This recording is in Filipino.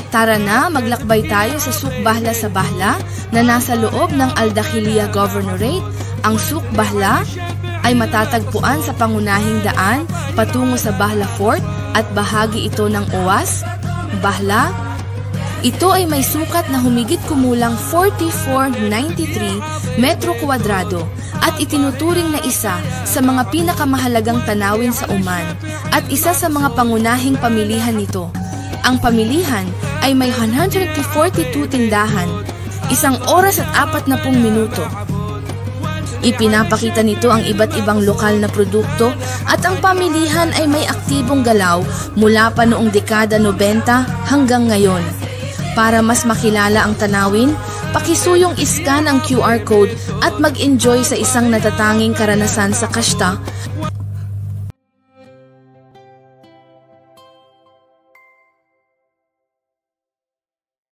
Tara na, maglakbay tayo sa Souk Bahla sa Bahla na nasa loob ng Al-Dakhiliya Governorate. Ang Souk Bahla ay matatagpuan sa pangunahing daan patungo sa Bahla Fort at bahagi ito ng Owas, Bahla. Ito ay may sukat na humigit kumulang 4493 metro kwadrado at itinuturing na isa sa mga pinakamahalagang tanawin sa Oman at isa sa mga pangunahing pamilihan nito. Ang pamilihan ay may 142 tindahan, 1 oras at 40 minuto. Ipinapakita nito ang iba't ibang lokal na produkto at ang pamilihan ay may aktibong galaw mula pa noong dekada 90 hanggang ngayon. Para mas makilala ang tanawin, pakisuyong iscan ang QR code at mag-enjoy sa isang natatanging karanasan sa Kashta